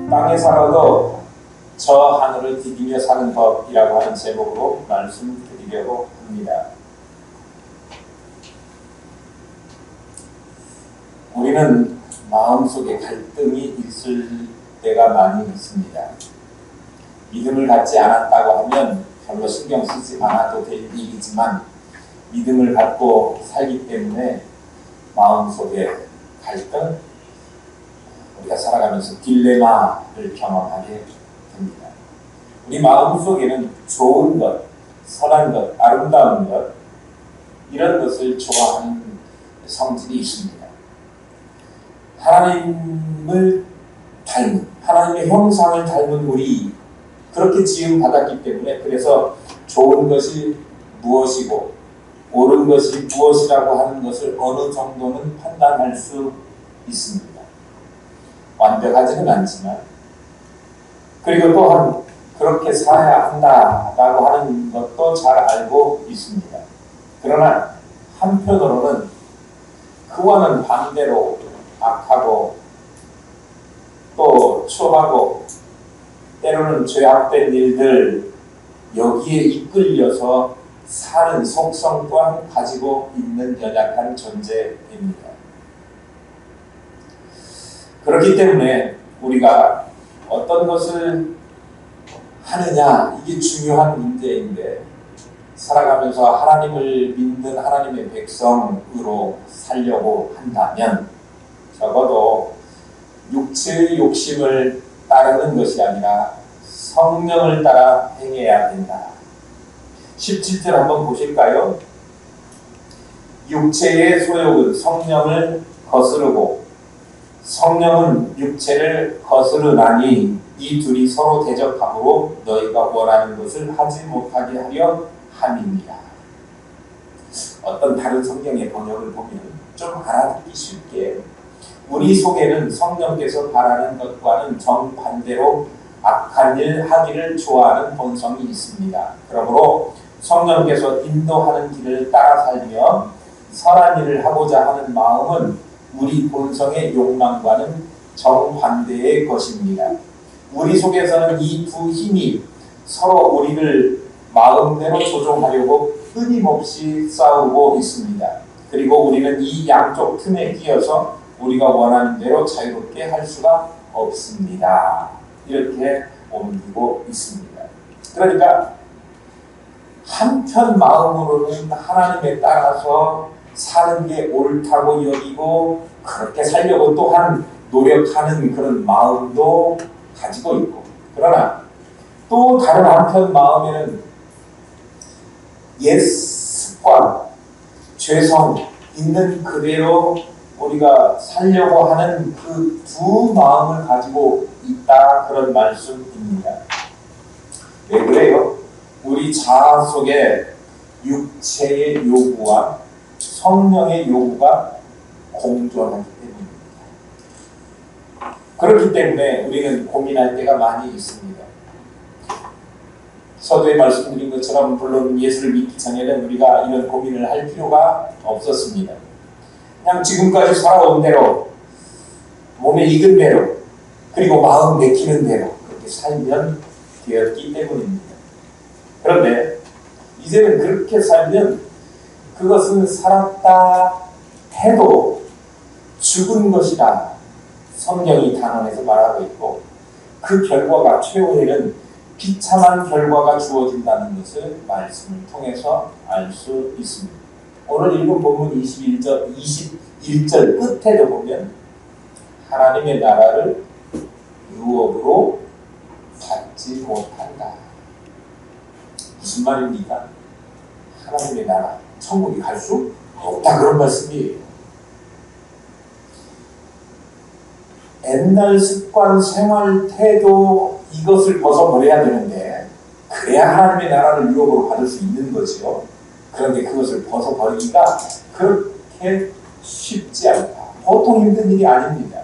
땅에 살아도 저 하늘을 디디며 사는 법이라고 하는 제목으로 말씀드리려고 합니다. 우리는 마음속에 갈등이 있을 때가 많이 있습니다. 믿음을 갖지 않았다고 하면 별로 신경 쓰지 않아도 될 일이지만 믿음을 갖고 살기 때문에 마음속에 갈등, 우리가 살아가면서 딜레마를 경험하게 됩니다. 우리 마음속에는 좋은 것, 선한 것, 아름다운 것, 이런 것을 좋아하는 성질이 있습니다. 하나님을 닮은, 하나님의 형상을 닮은 우리, 그렇게 지음 받았기 때문에 그래서 좋은 것이 무엇이고 옳은 것이 무엇이라고 하는 것을 어느 정도는 판단할 수 있습니다. 완벽하지는 않지만, 그리고 또한 그렇게 살아야 한다라고 하는 것도 잘 알고 있습니다. 그러나 한편으로는 그와는 반대로 악하고 또 추하고 때로는 죄악된 일들, 여기에 이끌려서 사는 속성 또한 가지고 있는 연약한 존재입니다. 그렇기 때문에 우리가 어떤 것을 하느냐, 이게 중요한 문제인데, 살아가면서 하나님을 믿는 하나님의 백성으로 살려고 한다면 적어도 육체의 욕심을 따르는 것이 아니라 성령을 따라 행해야 된다. 17절 한번 보실까요? 육체의 소욕은 성령을 거스르고 성령은 육체를 거스르나니 이 둘이 서로 대적함으로 너희가 원하는 것을 하지 못하게 하려 함이니라. 어떤 다른 성경의 번역을 보면 좀 알아듣기 쉽게, 우리 속에는 성령께서 바라는 것과는 정반대로 악한 일 하기를 좋아하는 본성이 있습니다. 그러므로 성령께서 인도하는 길을 따라 살며 선한 일을 하고자 하는 마음은 우리 본성의 욕망과는 정반대의 것입니다. 우리 속에서는 이 두 힘이 서로 우리를 마음대로 조종하려고 끊임없이 싸우고 있습니다. 그리고 우리는 이 양쪽 틈에 끼어서 우리가 원하는 대로 자유롭게 할 수가 없습니다. 이렇게 옮기고 있습니다. 그러니까 한편 마음으로는 하나님에 따라서 사는 게 옳다고 여기고 그렇게 살려고 또한 노력하는 그런 마음도 가지고 있고, 그러나 또 다른 한편 마음에는 옛 습관, 죄성 있는 그대로 우리가 살려고 하는 그 두 마음을 가지고 있다, 그런 말씀입니다. 왜 그래요? 우리 자아 속에 육체의 요구와 성령의 요구가 공존하기 때문입니다. 그렇기 때문에 우리는 고민할 때가 많이 있습니다. 서두에 말씀드린 것처럼 물론 예수를 믿기 전에는 우리가 이런 고민을 할 필요가 없었습니다. 그냥 지금까지 살아온 대로, 몸에 익은 대로, 그리고 마음 내키는 대로 그렇게 살면 되었기 때문입니다. 그런데 이제는 그렇게 살면 그것은 살았다 해도 죽은 것이다, 성경이 단언해서 말하고 있고, 그 결과가 최후에는 비참한 결과가 주어진다는 것을 말씀을 통해서 알 수 있습니다. 오늘 읽은 본문 21절 끝에도 보면 하나님의 나라를 유업으로 받지 못한다. 무슨 말입니까? 하나님의 나라, 천국에 갈 수 없다, 그런 말씀이에요. 옛날 습관, 생활, 태도, 이것을 벗어버려야 되는데 그래야 하나님의 나라를 유업으로 받을 수 있는 거죠. 그런데 그것을 벗어버리기가 그렇게 쉽지 않다. 보통 힘든 일이 아닙니다.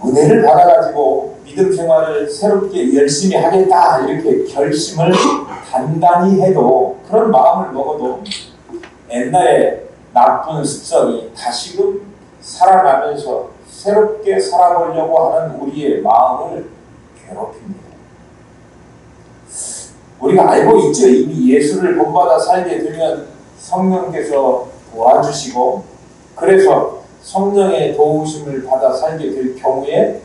은혜를 받아가지고 믿음 생활을 새롭게 열심히 하겠다, 이렇게 결심을 단단히 해도, 그런 마음을 먹어도 옛날에 나쁜 습성이 다시금 살아나면서 새롭게 살아보려고 하는 우리의 마음을 괴롭힙니다. 우리가 알고 있죠. 이미 예수를 본받아 살게 되면 성령께서 도와주시고, 그래서 성령의 도우심을 받아 살게 될 경우에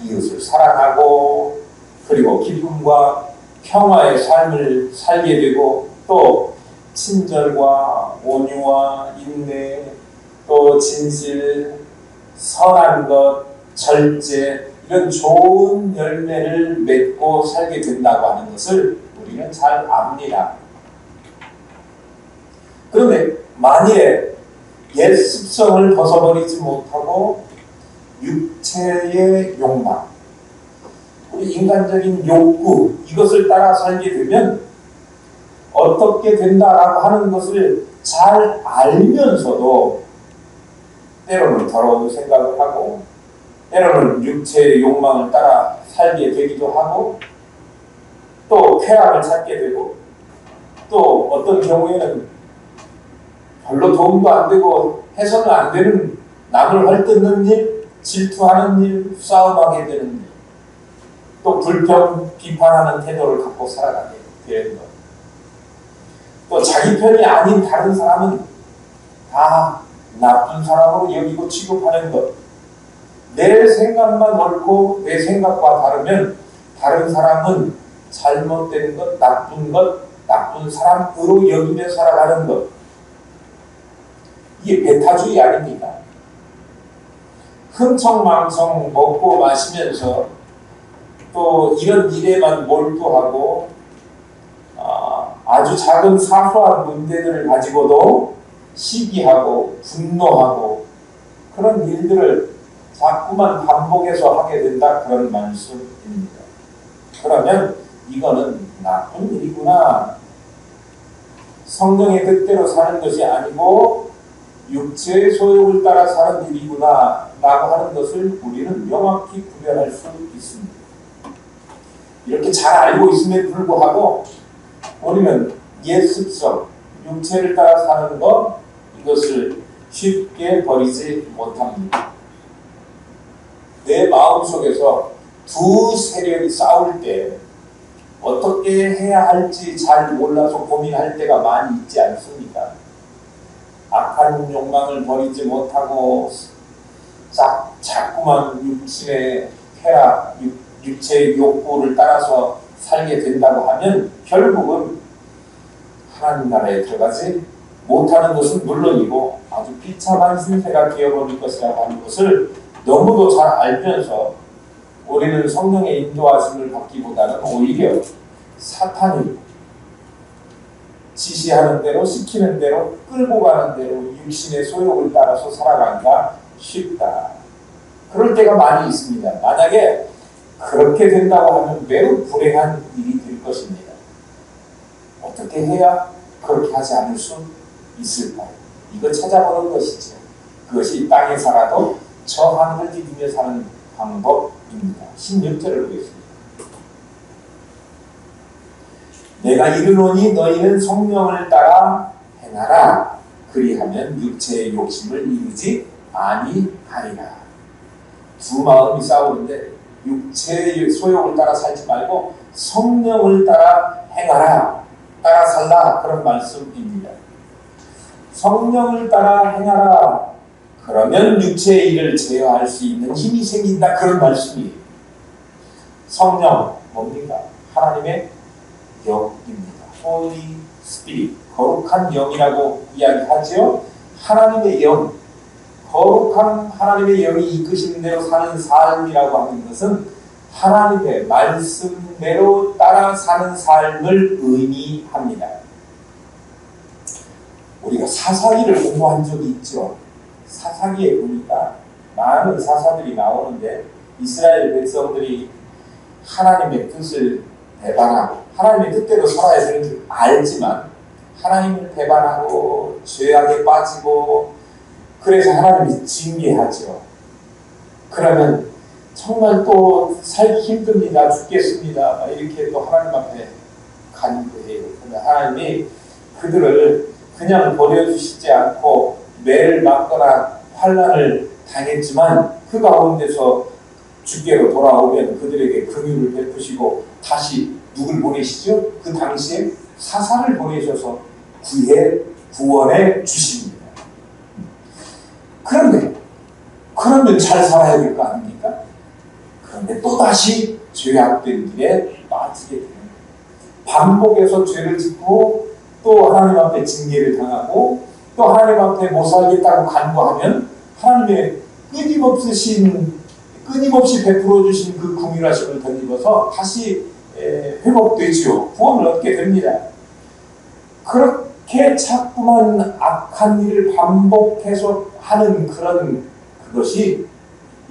이웃을 사랑하고, 그리고 기쁨과 평화의 삶을 살게 되고, 또 친절과 온유와 인내, 또 진실, 선한 것, 절제, 이런 좋은 열매를 맺고 살게 된다고 하는 것을 우리는 잘 압니다. 그런데 만일에 옛 습성을 벗어버리지 못하고 육체의 욕망, 우리 인간적인 욕구, 이것을 따라 살게 되면 어떻게 된다라고 하는 것을 잘 알면서도 때로는 더러운 생각을 하고, 때로는 육체의 욕망을 따라 살게 되기도 하고, 또 쾌락을 찾게 되고, 또 어떤 경우에는 별로 도움도 안 되고 해서는 안 되는 남을 헐뜯는 일, 질투하는 일, 싸움하게 되는 일, 또 불평, 비판하는 태도를 갖고 살아가게 되는 것. 또 자기 편이 아닌 다른 사람은 다 나쁜 사람으로 여기고 취급하는 것. 내 생각만 옳고 내 생각과 다르면 다른 사람은 잘못된 것, 나쁜 사람으로 여기며 살아가는 것. 이게 배타주의 아닙니까? 흥청망청 먹고 마시면서 또 이런 일에만 몰두하고 아주 작은 사소한 문제들을 가지고도 시기하고 분노하고 그런 일들을 자꾸만 반복해서 하게 된다, 그런 말씀입니다. 그러면 이거는 나쁜 일이구나, 성령의 뜻대로 사는 것이 아니고 육체의 소욕을 따라 사는 일이구나 라고 하는 것을 우리는 명확히 구별할 수 있습니다. 이렇게 잘 알고 있음에 불구하고 우리는 옛 습성, 육체를 따라 사는 것, 이것을 쉽게 버리지 못합니다. 내 마음속에서 두 세력이 싸울 때 어떻게 해야 할지 잘 몰라서 고민할 때가 많이 있지 않습니까? 악한 욕망을 버리지 못하고 자꾸만 육신의 쾌락, 육체의 욕구를 따라서 살게 된다고 하면 결국은 하나님 나라에 들어가지 못하는 것은 물론이고 아주 비참한 신세가 되어버릴 것이라고 하는 것을 너무도 잘 알면서 우리는 성령의 인도하심을 받기보다는 오히려 사탄이 지시하는 대로, 시키는 대로, 끌고 가는 대로 육신의 소욕을 따라서 살아가기가 쉽다. 그럴 때가 많이 있습니다. 만약에 그렇게 된다고 하면 매우 불행한 일이 될 것입니다. 어떻게 해야 그렇게 하지 않을 수 있을까요? 이거 찾아보는 것이죠. 그것이 땅에 살아도 저 하늘을 디디며 사는 방법입니다. 16절을 보겠습니다. 내가 이르노니 너희는 성령을 따라 행하라. 그리하면 육체의 욕심을 이루지 아니하리라. 두 마음이 싸우는데 육체의 소욕을 따라 살지 말고 성령을 따라 행하라, 따라 살라, 그런 말씀입니다. 성령을 따라 행하라. 그러면 육체의 일을 제어할 수 있는 힘이 생긴다, 그런 말씀이에요. 성령 뭡니까? 하나님의 영입니다. Holy Spirit, 거룩한 영이라고 이야기하죠. 하나님의 영, 거룩한 하나님의 영이 이끄시는 대로 사는 삶이라고 하는 것은 하나님의 말씀대로 따라 사는 삶을 의미합니다. 우리가 사사기를 공부한 적이 있죠. 사사기에 보니까 많은 사사들이 나오는데 이스라엘 백성들이 하나님의 뜻을 배반하고 하나님의 뜻대로 살아야 되는 줄 알지만 하나님을 배반하고 죄악에 빠지고, 그래서 하나님이 징계하죠. 그러면 정말 또 살기 힘듭니다, 죽겠습니다, 이렇게 또 하나님 앞에 간구해요. 그런데 하나님이 그들을 그냥 버려주시지 않고 매를 맞거나 환난을 당했지만 그 가운데서 주께로 돌아오면 그들에게 긍휼을 베푸시고 다시 누굴 보내시죠? 그 당시에 사사를 보내셔서 구원해 주십니다. 그러면 잘 살아야 될 거 아닙니까? 그런데 또다시 죄악된 길에 빠지게 됩니다. 반복해서 죄를 짓고 또 하나님 앞에 징계를 당하고 또 하나님 앞에 못 살겠다고 간구하면 하나님의 끊임없이 베풀어 주신 그 긍휼하심을 덧입어서 다시 회복되지요. 구원을 얻게 됩니다. 그렇게 자꾸만 악한 일을 반복해서 하는 그것이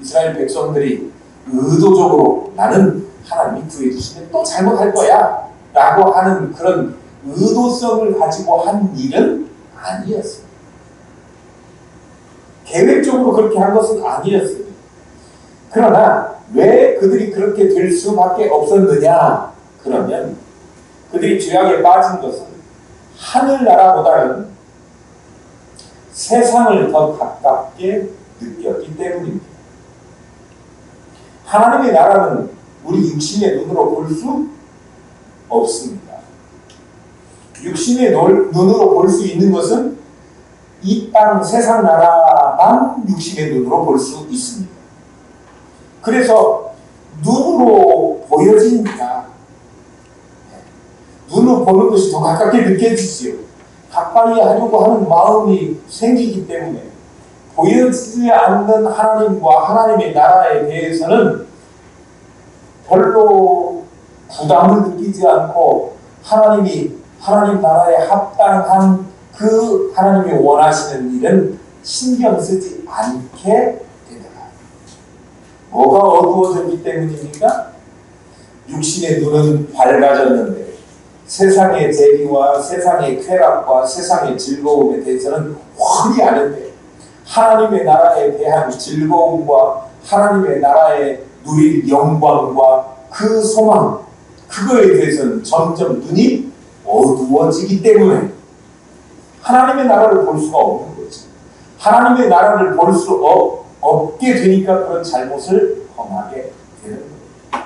이스라엘 백성들이 의도적으로 나는 하나님이 구해주시면 또 잘못할 거야 라고 하는 그런 의도성을 가지고 한 일은 아니었습니다. 계획적으로 그렇게 한 것은 아니었습니다. 그러나 왜 그들이 그렇게 될 수밖에 없었느냐? 그러면 그들이 죄악에 빠진 것은 하늘나라보다는 세상을 더 가깝게 느꼈기 때문입니다. 하나님의 나라는 우리 육신의 눈으로 볼 수 없습니다. 육신의 눈으로 볼 수 있는 것은 이 땅 세상 나라만 육신의 눈으로 볼 수 있습니다. 그래서 눈으로 보여지니까 눈으로 보는 것이 더 가깝게 느껴지지요. 가까이 하려고 하는 마음이 생기기 때문에 보여지지 않는 하나님과 하나님의 나라에 대해서는 별로 부담을 느끼지 않고 하나님 나라에 합당한 그 하나님이 원하시는 일은 신경 쓰지 않게 됩니다. 뭐가 어두워졌기 때문입니까? 육신의 눈은 밝아졌는데 세상의 재미와 세상의 쾌락과 세상의 즐거움에 대해서는 훤히 아는데 하나님의 나라에 대한 즐거움과 하나님의 나라에 누릴 영광과 그 소망, 그거에 대해서는 점점 눈이 어두워지기 때문에 하나님의 나라를 볼 수가 없는 거지. 하나님의 나라를 볼 수 없게 되니까 그런 잘못을 범하게 되는 거예요.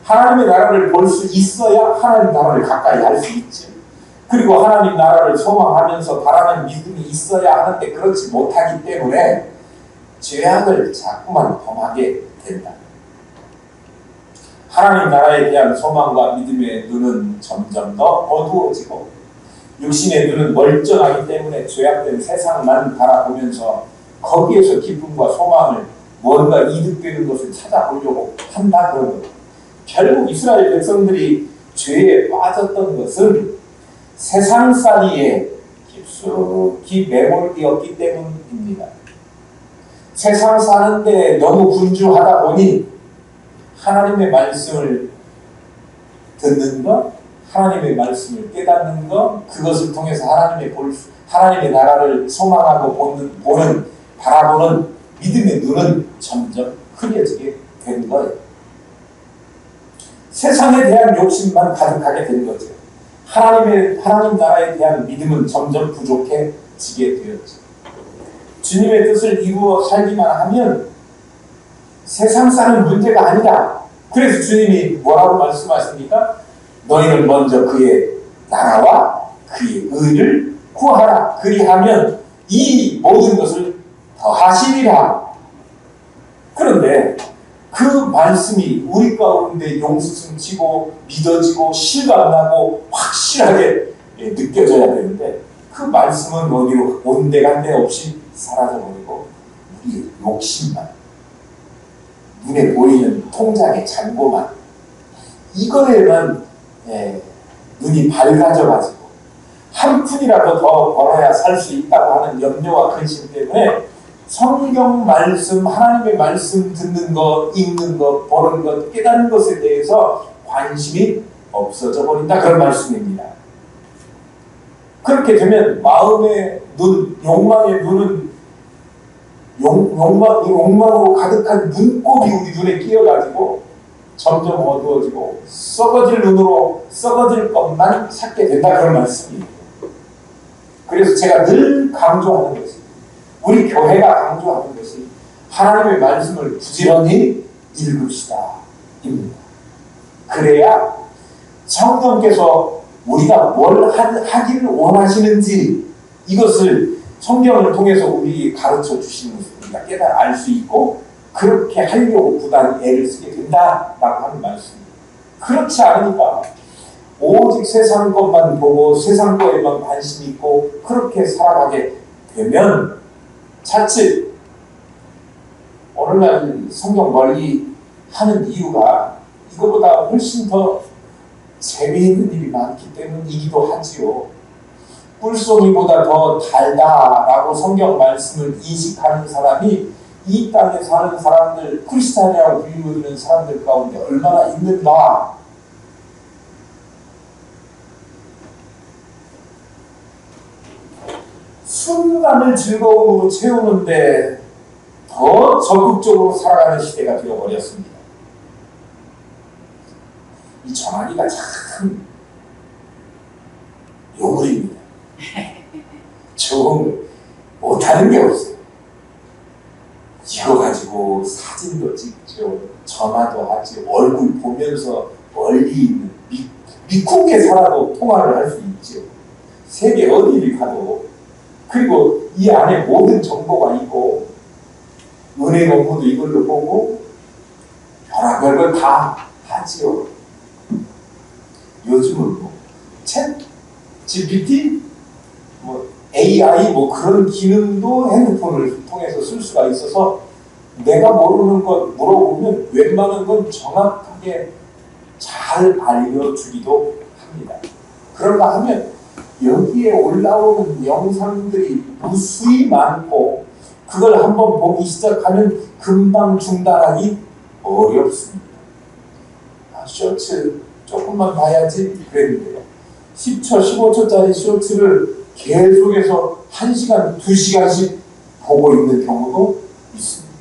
하나님의 나라를 볼 수 있어야 하나님 나라를 가까이 할 수 있지. 그리고 하나님 나라를 소망하면서 바라는 믿음이 있어야 하는데 그렇지 못하기 때문에 죄악을 자꾸만 범하게 된다. 하나님 나라에 대한 소망과 믿음의 눈은 점점 더 어두워지고 육신의 눈은 멀쩡하기 때문에 죄악된 세상만 바라보면서 거기에서 기쁨과 소망을 뭔가 이득되는 것을 찾아보려고 한다 그런 거예요. 결국 이스라엘 백성들이 죄에 빠졌던 것은 세상살이에 깊숙이 매몰되었기 때문입니다. 세상 사는데 너무 분주하다 보니 하나님의 말씀을 듣는 것, 하나님의 말씀을 깨닫는 것, 그것을 통해서 하나님의 나라를 소망하고 바라보는 믿음의 눈은 점점 흐려지게 된 거예요. 세상에 대한 욕심만 가득하게 된 거죠. 하나님 나라에 대한 믿음은 점점 부족해지게 되었죠. 주님의 뜻을 이루어 살기만 하면 세상 사는 문제가 아니다. 그래서 주님이 뭐라고 말씀하십니까? 너희는 먼저 그의 나라와 그의 의를 구하라. 그리하면 이 모든 것을 더하시리라. 그런데 그 말씀이 우리 가운데 용수승치고 믿어지고 실감나고 확실하게 느껴져야 되는데 그 말씀은 어디로 온데간데 없이 사라져버리고 우리의 욕심만, 눈에 보이는 통장의 잔고만, 이거에만 눈이 밝아져가지고 한 푼이라도 더 벌어야 살 수 있다고 하는 염려와 근심 때문에 성경 말씀, 하나님의 말씀 듣는 것, 읽는 것, 보는 것, 깨닫는 것에 대해서 관심이 없어져 버린다. 그런 말씀입니다. 그렇게 되면 마음의 눈, 욕망의 눈은 욕망으로 가득한 눈곱이 우리 눈에 끼어가지고 점점 어두워지고 썩어질 눈으로 썩어질 것만 찾게 된다. 그런 말씀이에요. 그래서 제가 늘 강조하는 것입니다. 우리 교회가 강조하는 것이 하나님의 말씀을 부지런히 읽읍시다 입니다. 그래야 성령께서 우리가 뭘 하기를 원하시는지 이것을 성경을 통해서 우리 가르쳐 주시는 것을 우리가 깨달아 알 수 있고 그렇게 하려고 부단히 애를 쓰게 된다라고 하는 말씀입니다. 그렇지 않으니까 오직 세상 것만 보고 세상 거에만 관심 있고 그렇게 살아가게 되면 자칫 오늘날 성경 멀리 하는 이유가 이거보다 훨씬 더 재미있는 일이 많기 때문이기도 하지요. 꿀송이보다 더 달다라고 성경 말씀을 인식하는 사람이 이 땅에 사는 사람들, 크리스찬이라고 불리는 사람들 가운데 얼마나 있는가. 순간을 즐거움으로 채우는데 더 적극적으로 살아가는 시대가 되어버렸습니다. 이 전화기가 참 요물입니다. 좀 못하는 게 없어요. 이거 가지고 사진도 찍죠, 전화도 하지, 얼굴 보면서 멀리 있는 미국에 살아도 통화를 할 수 있죠. 세계 어디를 가도. 그리고 이 안에 모든 정보가 있고 은행 업무도 이걸로 보고 별의별 걸 다 하지요. 요즘은 뭐 챗 GPT, 뭐 AI 뭐 그런 기능도 핸드폰을 통해서 쓸 수가 있어서 내가 모르는 것 물어보면 웬만한 건 정확하게 잘 알려주기도 합니다. 그런가 하면 여기에 올라오는 영상들이 무수히 많고 그걸 한번 보기 시작하면 금방 중단하기 어렵습니다. 쇼츠 조금만 봐야지 그랬는데요. 10초, 15초짜리 쇼츠를 계속해서 1시간, 2시간씩 보고 있는 경우도 있습니다.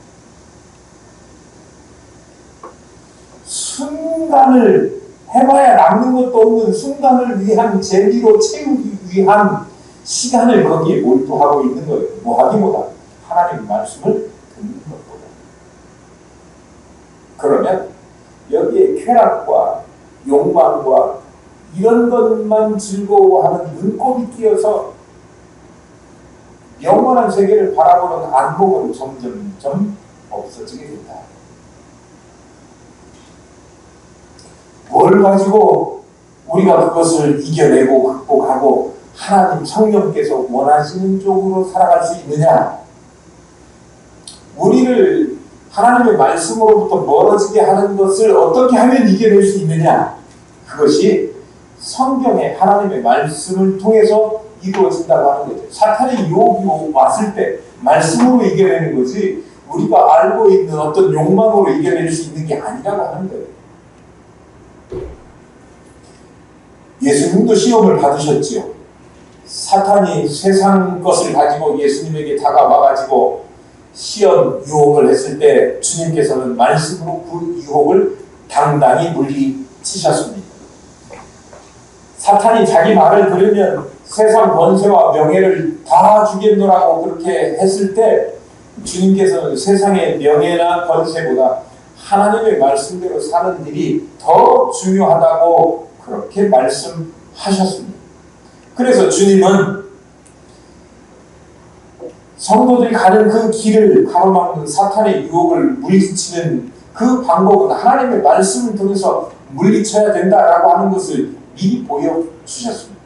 순간을 해봐야 남는 것도 없는 순간을 위한 재미로 채우기 위한 시간을 거기에 몰두하고 있는 거예요. 뭐 하기보다 하나님의 말씀을 듣는 것보다. 그러면 여기에 쾌락과 욕망과 이런 것만 즐거워하는 눈곱이 띄어서 영원한 세계를 바라보는 안목은 점점 없어지게 된다. 뭘 가지고 우리가 그것을 이겨내고 극복하고 하나님 성령께서 원하시는 쪽으로 살아갈 수 있느냐? 우리를 하나님의 말씀으로부터 멀어지게 하는 것을 어떻게 하면 이겨낼 수 있느냐? 그것이 성경의 하나님의 말씀을 통해서 이루어진다고 하는 거죠. 사탄의 유혹이 왔을 때 말씀으로 이겨내는 거지 우리가 알고 있는 어떤 욕망으로 이겨낼 수 있는 게 아니라고 하는 거예요. 예수님도 시험을 받으셨지요. 사탄이 세상 것을 가지고 예수님에게 다가와가지고 시험 유혹을 했을 때 주님께서는 말씀으로 그 유혹을 당당히 물리치셨습니다. 사탄이 자기 말을 들으면 세상 권세와 명예를 다 주겠노라고 그렇게 했을 때 주님께서는 세상의 명예나 권세보다 하나님의 말씀대로 사는 일이 더 중요하다고 그렇게 말씀하셨습니다. 그래서 주님은 성도들이 가는 그 길을 가로막는 사탄의 유혹을 물리치는 그 방법은 하나님의 말씀을 통해서 물리쳐야 된다라고 하는 것을 미리 보여주셨습니다.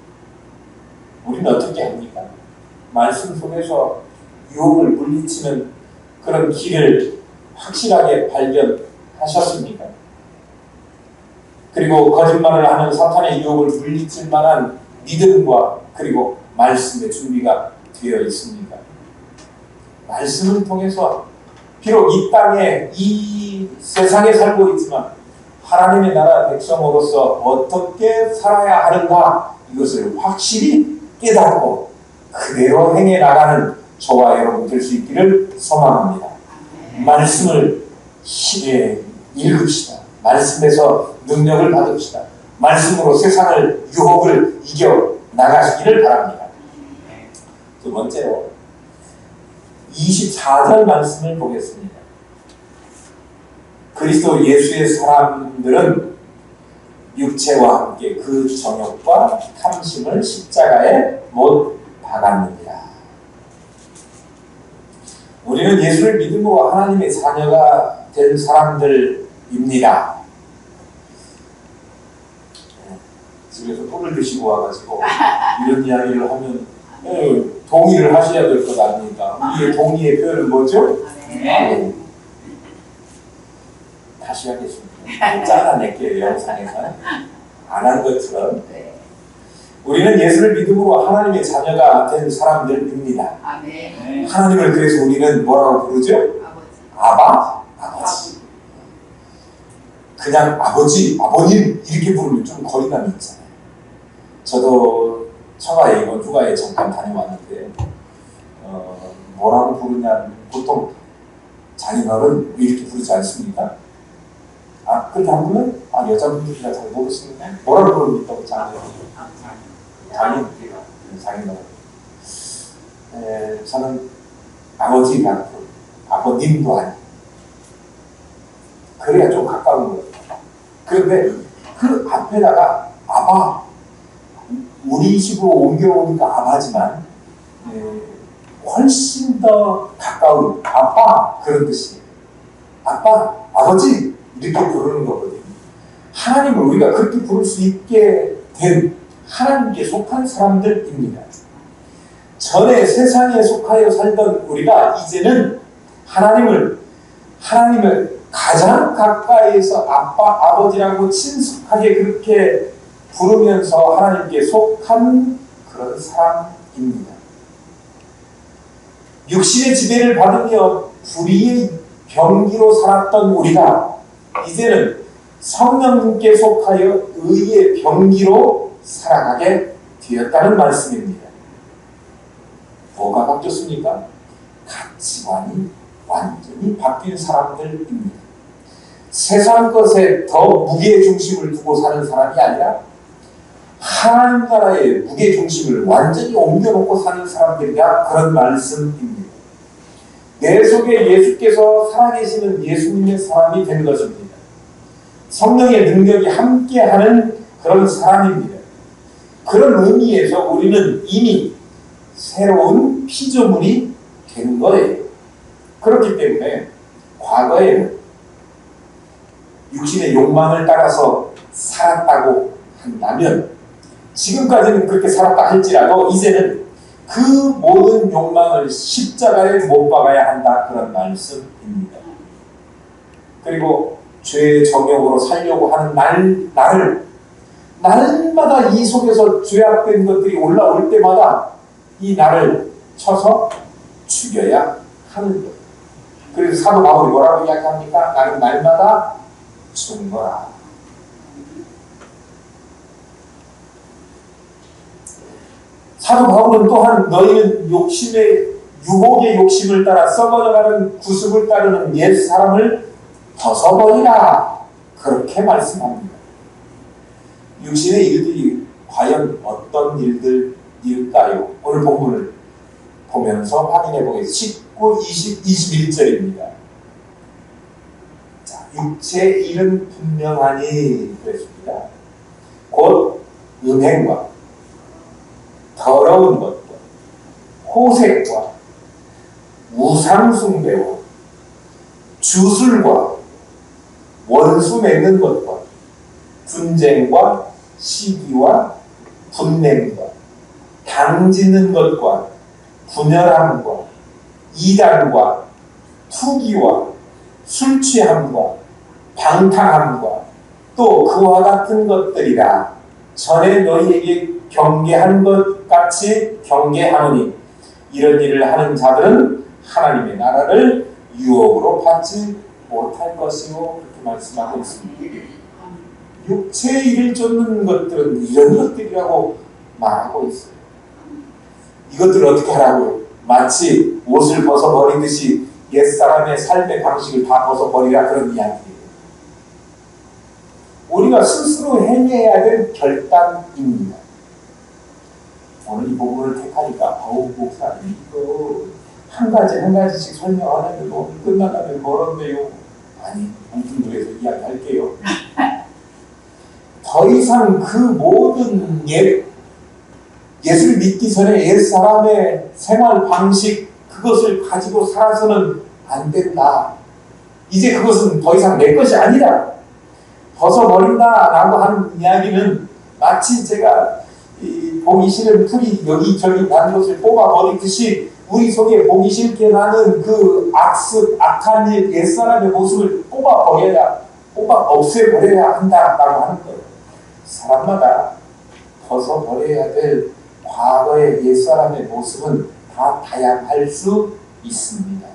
우리는 어떻게 합니까? 말씀 속에서 유혹을 물리치는 그런 길을 확실하게 발견하셨습니까? 그리고 거짓말을 하는 사탄의 유혹을 물리칠 만한 믿음과 그리고 말씀의 준비가 되어 있습니까? 말씀을 통해서 비록 이 땅에 이 세상에 살고 있지만 하나님의 나라 백성으로서 어떻게 살아야 하는가 이것을 확실히 깨닫고 그대로 행해 나가는 저와 여러분 될 수 있기를 소망합니다. 말씀을 읽읍시다. 말씀에서 능력을 받읍시다. 말씀으로 세상을 유혹을 이겨 나가시기를 바랍니다. 두 번째로 24절 말씀을 보겠습니다. 그리스도 예수의 사람들은 육체와 함께 그 정욕과 탐심을 십자가에 못 박았느니라. 우리는 예수를 믿음으로 하나님의 자녀가 된 사람들입니다. 집에서 꿀을 드시고 와가지고 이런 이야기를 하면 동의를 하셔야 될 것 아닙니까? 우리의 동의의 표현은 뭐죠? 네. 다시 하겠습니다. 잘라낼게요. 영상에서 안 한 것처럼. 우리는 예수를 믿음으로 하나님의 자녀가 된 사람들입니다. 아멘. 하나님을 그래서 우리는 뭐라고 부르죠? 아버지. 그냥 아버지, 아버님 이렇게 부르면 좀 거리감이 있잖아요. 저도 처가에 이번 휴가에 잠깐 다녀왔는데 뭐라고 부르냐면 보통 자녀는 이렇게 부르지 않습니까? 그렇게 안 부르면 여자분들이라 잘 모르시는데 뭐라고 부릅니까? 장인어른. 저는 아버지가 아버님도 아니고 그래야 좀 가까운 거예요. 그런데 그 앞에다가 아바, 우리 집으로 옮겨오니까 아바지만 훨씬 더 가까운 아빠 그런 뜻이에요. 아빠, 아버지 이렇게 부르는 거거든요. 하나님을 우리가 그렇게 부를 수 있게 된 하나님께 속한 사람들입니다. 전에 세상에 속하여 살던 우리가 이제는 하나님을 가장 가까이에서 아빠, 아버지라고 친숙하게 그렇게 부르면서 하나님께 속한 그런 사람입니다. 육신의 지배를 받으며 불의의 병기로 살았던 우리가 이제는 성령님께 속하여 의의 병기로 살아가게 되었다는 말씀입니다. 뭐가 바뀌었습니까? 가치관이 완전히 바뀐 사람들입니다. 세상 것에 더 무게중심을 두고 사는 사람이 아니라 하나님 나라의 무게중심을 완전히 옮겨놓고 사는 사람들이라 그런 말씀입니다. 내 속에 예수께서 살아계시는 예수님의 사람이 된 것입니다. 성령의 능력이 함께하는 그런 사람입니다. 그런 의미에서 우리는 이미 새로운 피조물이 된 거예요. 그렇기 때문에 과거에는 육신의 욕망을 따라서 살았다고 한다면 지금까지는 그렇게 살았다 할지라도 이제는 그 모든 욕망을 십자가에 못 박아야 한다 그런 말씀입니다. 그리고 죄의 정욕으로 살려고 하는 날마다 이 속에서 죄악된 것들이 올라올 때마다 이 나를 쳐서 죽여야 하는 거예요. 그래서 사도 바울이 뭐라고 이야기합니까? 나는 날마다 죽노라. 사도 바울은 또한 너희는 유혹의 욕심을 따라 썩어져가는 구습을 따르는 옛 사람을 벗어버리라 그렇게 말씀합니다. 육신의 일들이 과연 어떤 일들일까요? 오늘 본문을 보면서 확인해 보겠습니다. 19, 20, 21절입니다. 자, 육체의 일은 분명하니 그랬습니다. 곧 음행과 더러운 것과 호색과 우상숭배와 주술과 원수 맺는 것과 분쟁과 시기와 분냄과 당짓는 것과 분열함과 이단과 투기와 술취함과 방탕함과 또 그와 같은 것들이라. 전에 너희에게 경계한 것 같이 경계하노니 이런 일을 하는 자들은 하나님의 나라를 유혹으로 받지 못할 것이고 그렇게 말씀하고 있습니다. 육체의 일을 쫓는 것들은 이런 것들이라고 말하고 있어요. 이것들을 어떻게 하라고요? 마치 옷을 벗어버리듯이 옛사람의 삶의 방식을 다 벗어버리라 그런 이야기예요. 우리가 스스로 해내야 될 결단입니다. 오늘 이 부분을 택하니까 목사님 이거 한 한 가지 한 가지씩 설명하는데 오늘 끝나가면 멀었네요. 아니, 뭉뚱그려서 이야기할게요. 더 이상 그 모든 예수를 믿기 전에 옛사람의 생활 방식, 그것을 가지고 살아서는 안 된다. 이제 그것은 더 이상 내 것이 아니다. 벗어버린다 라고 하는 이야기는 마치 제가 보기 싫은 풀이 여기저기 난 것을 뽑아버리듯이 우리 속에 보기 싫게 나는 그 악한 옛사람의 모습을 뽑아 없애버려야 한다라고 하는 거예요. 사람마다 벗어버려야 될 과거의 옛사람의 모습은 다 다양할 수 있습니다.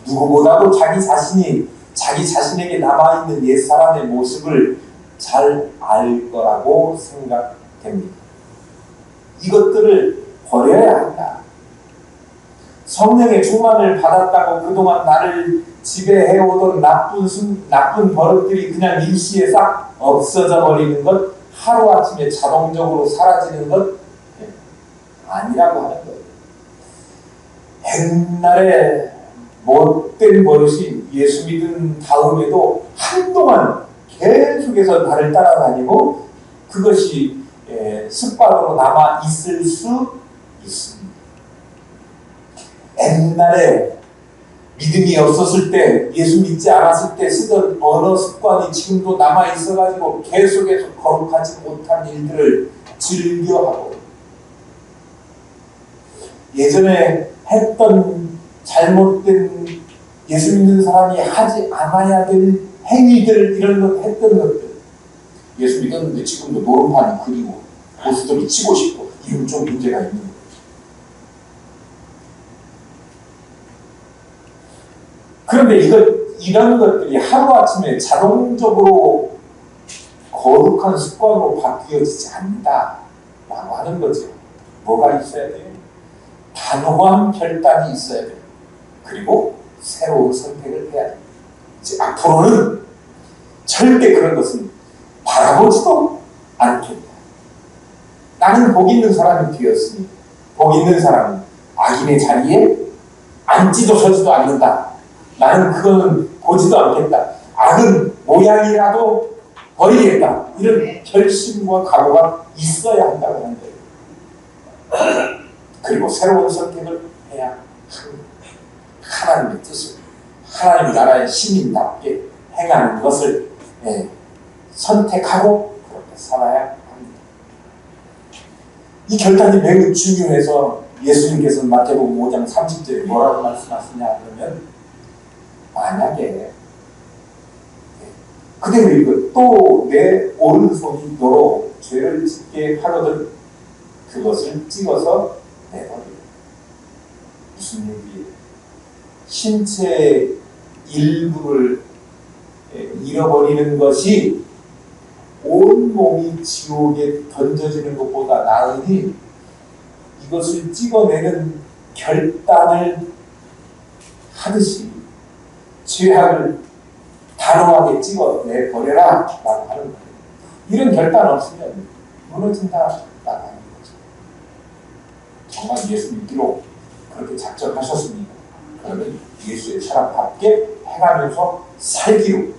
누구보다도 자기 자신에게 남아있는 옛사람의 모습을 잘 알 거라고 생각됩니다. 이것들을 버려야 한다. 성령의 충만을 받았다고 그동안 나를 지배해오던 나쁜 버릇들이 그냥 일시에 싹 없어져 버리는 것, 하루아침에 자동적으로 사라지는 것 아니라고 하는 거예요. 옛날에 못된 버릇이 예수 믿은 다음에도 한동안 계속해서 나를 따라다니고 그것이 습관으로 남아 있을 수 있습니다. 옛날에 믿음이 없었을 때, 예수 믿지 않았을 때 쓰던 언어 습관이 지금도 남아 있어가지고 계속해서 거룩하지 못한 일들을 즐겨하고, 예전에 했던 잘못된 예수 믿는 사람이 하지 않아야 될 행위들, 이런 것 했던 것들, 예수 믿었는데 지금도 노름판이 그리고 고스톱이 치고 싶고, 이건 좀 문제가 있는 거예요. 그런데 이런 것들이 하루아침에 자동적으로 거룩한 습관으로 바뀌어지지 않는다라고 하는 거죠. 뭐가 있어야 돼요? 단호한 결단이 있어야 돼요. 그리고 새로운 선택을 해야 돼요. 이제 앞으로는 절대 그런 것은 바라보지도 않겠다. 나는 복 있는 사람이 되었으니 복 있는 사람은 악인의 자리에 앉지도 서지도 않는다. 나는 그거는 보지도 않겠다. 악은 모양이라도 버리겠다. 이런 결심과 각오가 있어야 한다고 하는 거예요. 그리고 새로운 선택을 해야 합니다. 하나님의 뜻을, 하나님 나라의 시민답게 행하는 것을 선택하고 그렇게 살아야 합니다. 이 결단이 매우 중요해서 예수님께서는 마태복음 5장 30절에 뭐라고 말씀하시냐 그러면, 만약에 그대로 이거 또 내 오른손이 너로 죄를 짓게 하거든 그것을 찍어서 내버려. 무슨 얘기예요? 신체의 일부를 잃어버리는 것이 온 몸이 지옥에 던져지는 것보다 나으니 이것을 찍어내는 결단을 하듯이 죄악을 단호하게 찍어내버려라 라고 하는 거예요. 이런 결단 없으면 무너진다라고 하는 거죠. 정말 예수 믿기로 그렇게 작정하셨습니다. 그러면 예수의 사람답게 해가면서 살기로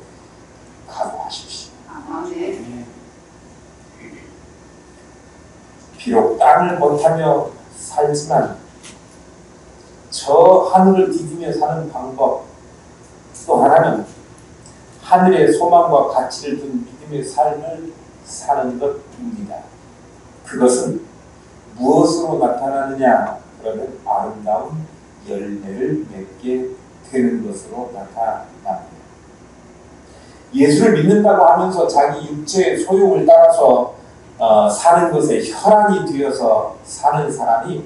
각오하십시오. 비록 땅을 못하며 살지만 저 하늘을 디디며 사는 방법, 또 하나는 하늘의 소망과 가치를 둔 믿음의 삶을 사는 것입니다. 그것은 무엇으로 나타나느냐? 그러면 아름다운 열매를 맺게 되는 것으로 나타납니다. 예수를 믿는다고 하면서 자기 육체의 소욕을 따라서 사는 것에 혈안이 되어서 사는 사람이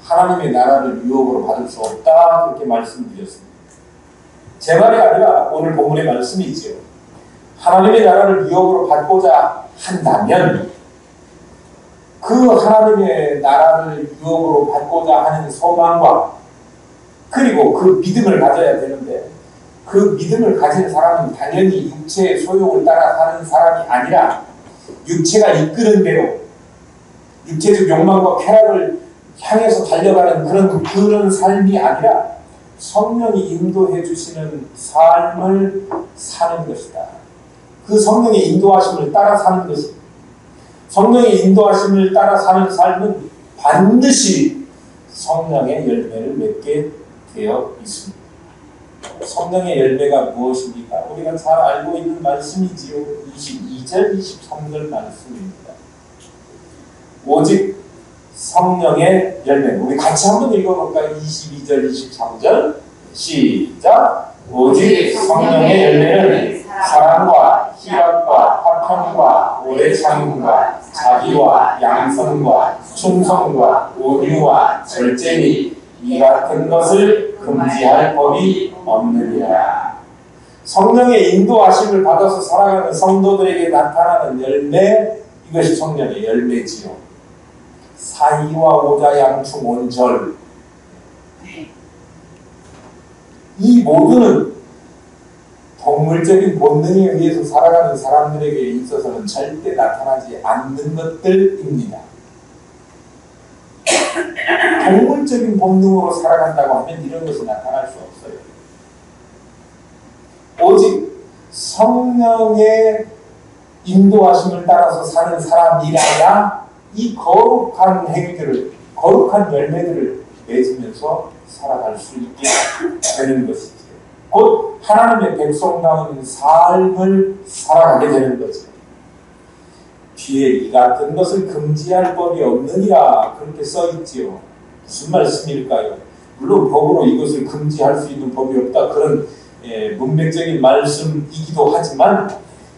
하나님의 나라를 유혹으로 받을 수 없다, 그렇게 말씀드렸습니다. 제 말이 아니라 오늘 본문의 말씀이지요. 하나님의 나라를 유혹으로 받고자 한다면 그 하나님의 나라를 유혹으로 받고자 하는 소망과 그리고 그 믿음을 가져야 되는데, 그 믿음을 가진 사람은 당연히 육체의 소욕을 따라 사는 사람이 아니라 육체가 이끄는 대로, 육체적 욕망과 쾌락을 향해서 달려가는 그런 삶이 아니라 성령이 인도해 주시는 삶을 사는 것이다. 그 성령의 인도하심을 따라 사는 것입니다. 성령의 인도하심을 따라 사는 삶은 반드시 성령의 열매를 맺게 되어 있습니다. 성령의 열매가 무엇입니까? 우리가 잘 알고 있는 말씀이지요. 22절, 23절 말씀입니다. 오직 성령의 열매. 우리 같이 한번 읽어볼까요? 22절, 23절. 시작. 오직 성령의 열매는 사랑과 희락과 화평과 오래 참음과 자비와 양선과 충성과 온유와 절제니 이 같은 것을 금지할 법이 없느니라. 성령의 인도하심을 받아서 살아가는 성도들에게 나타나는 열매, 이것이 성령의 열매지요. 사의와 오자 양충 온절, 이 모두는 동물적인 본능에 의해서 살아가는 사람들에게 있어서는 절대 나타나지 않는 것들입니다. 동물적인 본능으로 살아간다고 하면 이런 것이 나타날 수 없어요. 오직 성령의 인도하심을 따라서 사는 사람이라야 이 거룩한 행위들을, 거룩한 열매들을 맺으면서 살아갈 수 있게 되는 것이죠. 곧 하나님의 백성다운 삶을 살아가게 되는 거죠. 뒤에 이 같은 것을 금지할 법이 없느니라 그렇게 써있지요. 무슨 말씀일까요? 물론 법으로 이것을 금지할 수 있는 법이 없다, 그런 문맥적인 말씀이기도 하지만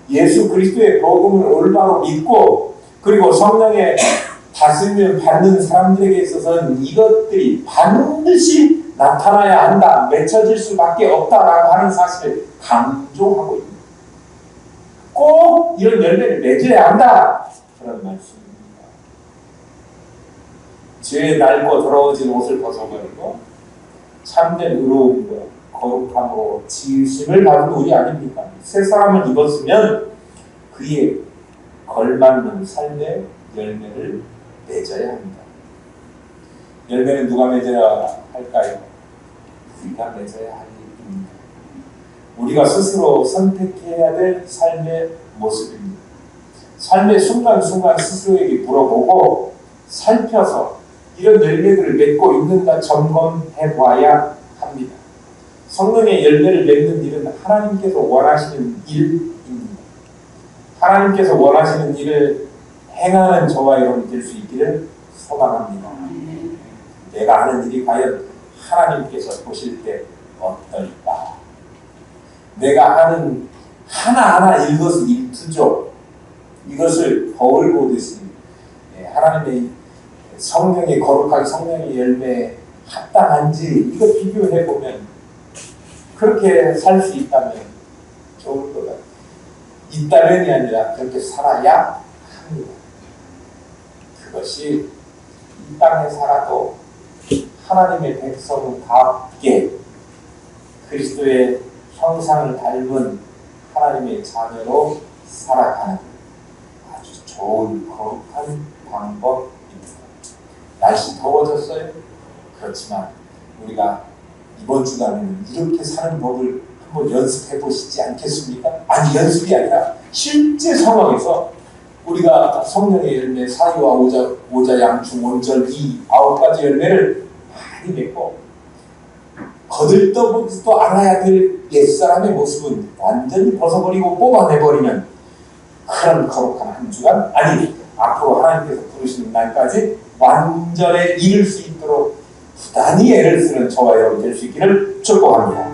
예수 그리스도의 복음을 올바로 믿고 그리고 성령의 다스림을 받는 사람들에게 있어서는 이것들이 반드시 나타나야 한다, 맺혀질 수밖에 없다라고 하는 사실을 강조하고 있습니다. 꼭 이런 열매를 맺어야 한다, 그런 말씀입니다. 죄에 낡고 더러워진 옷을 벗어버리고 참된 의로움과 거룩함으로 지으심을 받은 우리 아닙니까? 새 사람을 입었으면 그에 걸맞는 삶의 열매를 맺어야 합니다. 열매는 누가 맺어야 할까요? 우리가 맺어야 할 일입니다. 우리가 스스로 선택해야 될 삶의 모습입니다. 삶의 순간순간 스스로에게 물어보고 살펴서 이런 열매들을 맺고 있는가 점검해 봐야 합니다. 성령의 열매를 맺는 일은 하나님께서 원하시는 일입니다. 하나님께서 원하시는 일을 행하는 저와 여러분이 될 수 있기를 소망합니다. 내가 하는 일이 과연 하나님께서 보실 때 어떨까? 내가 하는 하나하나 일거수일투족, 이것을 거울 보듯이 하나님의 성령의 거룩한 성령의 열매에 합당한지 이거 비교해보면 그렇게 살 수 있다면 좋을 것 같아요. 있다면이 아니라 그렇게 살아야 합니다. 그것이 이 땅에 살아도 하나님의 백성답게 그리스도의 형상을 닮은 하나님의 자녀로 살아가는 아주 좋은 거룩한 방법입니다. 날씨 더워졌어요? 그렇지만 우리가 이번 주간에는 이렇게 사는 법을 한번 연습해 보시지 않겠습니까? 아니, 연습이 아니라 실제 상황에서 우리가 성령의 열매, 사유와 오자 양충 온절 이 9가지 열매를 많이 맺고 거들떠보지도 않아야 될 옛사람의 모습은 완전히 벗어버리고 뽑아내버리면 그런 거룩한 한 주간, 아니 앞으로 하나님께서 부르시는 날까지 완전에 이를 수 있도록 부단히 애를 쓰는 저와 여러분 될 수 있기를 축복합니다.